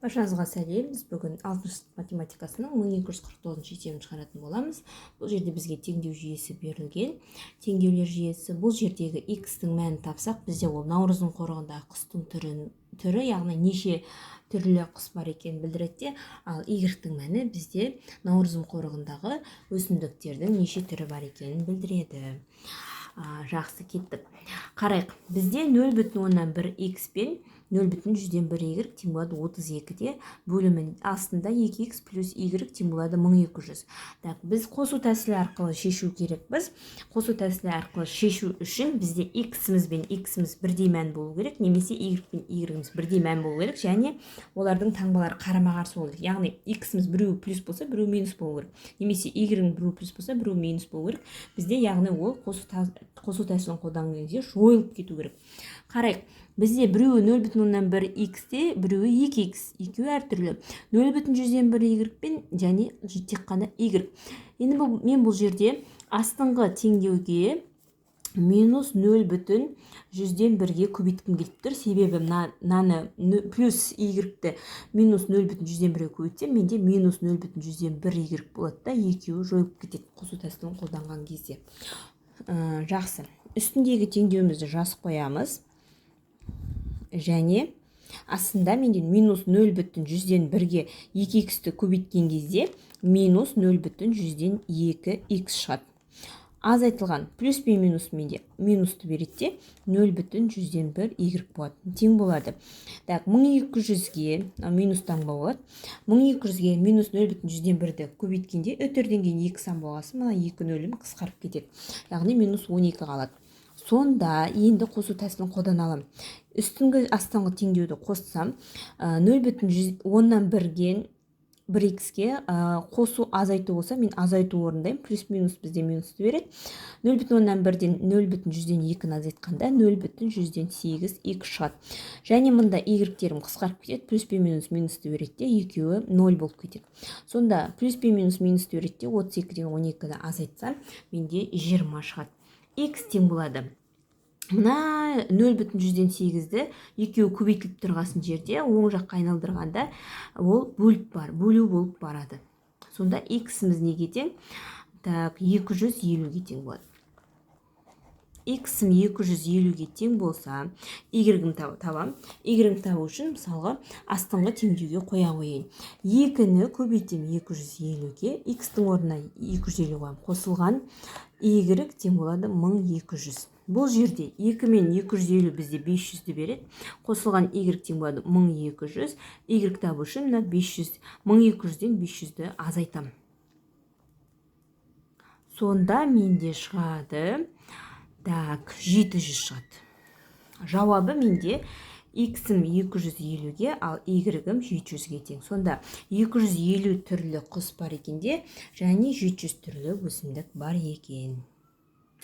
Баршаңызға сәлем. Біз бүгін 6 сынып математикасының 1249 есебін шығаратын боламыз. Бұл жерде бізге теңдеу жүйесі берілген. Теңдеулер жүйесі бұл жердегі x-тің мәнін тапсақ, бізде ол наурыздың қорығындағы құстың түрі, яғни неше түрлі құс бар екенін білдіреді. Ал y-тің мәні бізде наурыздың қорығындағы өсімдіктердің неше түрі бар екенін білдіреді. Жақсы, кеттік. Қарайық, бізде 0,1 x пен 0,1 y тең болады 32-де, бөлімін астында 2x плюс y тең болады 1200. Біз қосу тәсілі арқылы шешу керекпіз. Қосу тәсілі арқылы шешу үшін бізде x-міз бен x-міз бірдей мән болу керек, немесе y пен y-міз бірдей мән болу керек, және олардың таңбалары қарама-қарсы болу керек. Яғни x-міз біреуі плюс болса, біреуі минус болу керек, немесе y-ің біреуі плюс болса, біреуі минус болу керек. Бізде яғни ол қосу тәсілін қолданған кезде жойылып кету керек. Қарайық, бізде біреуі 0,1 x-те, біреуі 2x, екеуі әртүрлі. 0,1 y пен және тек қана y. Енді мен бұл жерде астыңғы теңдеуге минус 0,1-ге көбейткім келіп тұр. Себебі мынаны плюс y-ті минус 0,1-ге көбейтсем, менде минус 0,1 y болады да, екеуі жойылып кетеді қосу тәсілін қолданған кезде. Жақсы, үстіндегі теңдеуімізді жазып қоямыз. Және астында менден минус 0,1-ге 2x-ті көбейткен кезде минус 0,2x шығады. Аз айтылған плюс пен минус менде минусты береді, 0,1 y болады. Тең болады. 1200-ге минус таңба болады. 1200-ге минус 0,1-ді көбейткенде өтерден кейін 2 сан болғасын, мына 2 нөлім қысқарып кетеді. Яғни минус 12 қалады. Сонда енді қосу тәсілін қолдана аламын. Үстіңгі астыңғы теңдеуді қоссам, 0,10-нан 1x-ге қосу азайту болса, мен азайту орындаймын. Плюс-минус бізде минусты береді. 0,10-нан 1-ден 0,100-ден 2-ні азайтқанда 0,8x шығады. Және мұнда y-терім қысқарып кетеді. Плюс пен минус минусты береді, екеуі 0 болып кетеді. Сонда плюс пен минус минусты береді, 32-ден 12-ні азайтсам, менде 20 шығады. X тең болады. Мына 0,108-ді екеуі көбейтіліп тұрғасын жерде, оң жаққа айналдырғанда ол бөлу болып барады. Сонда x-міз неге тең? 250-ге тең болады. X-ім 250-ге тең болса, y-ім табам. Y-ім табу үшін, мысалға, астыңғы теңдеуге қоя қойайын. 2-ні көбейтем 250-ге, x-тің орнына 250 қоям. Қосылған y тең болады 1200. Бұл жерде 2 мен 250 бізде 500-ді береді. Қосылған y тең болады 1200. Y табу үшін 1200-ден 500-ді азайтам. Сонда менде шығады 700 шығады. Жауабы менде x-ім 250-ге, ал y-ім 700-ге тең. Сонда 250 түрлі құс бар екенде, және 700 түрлі өсімдік бар екен.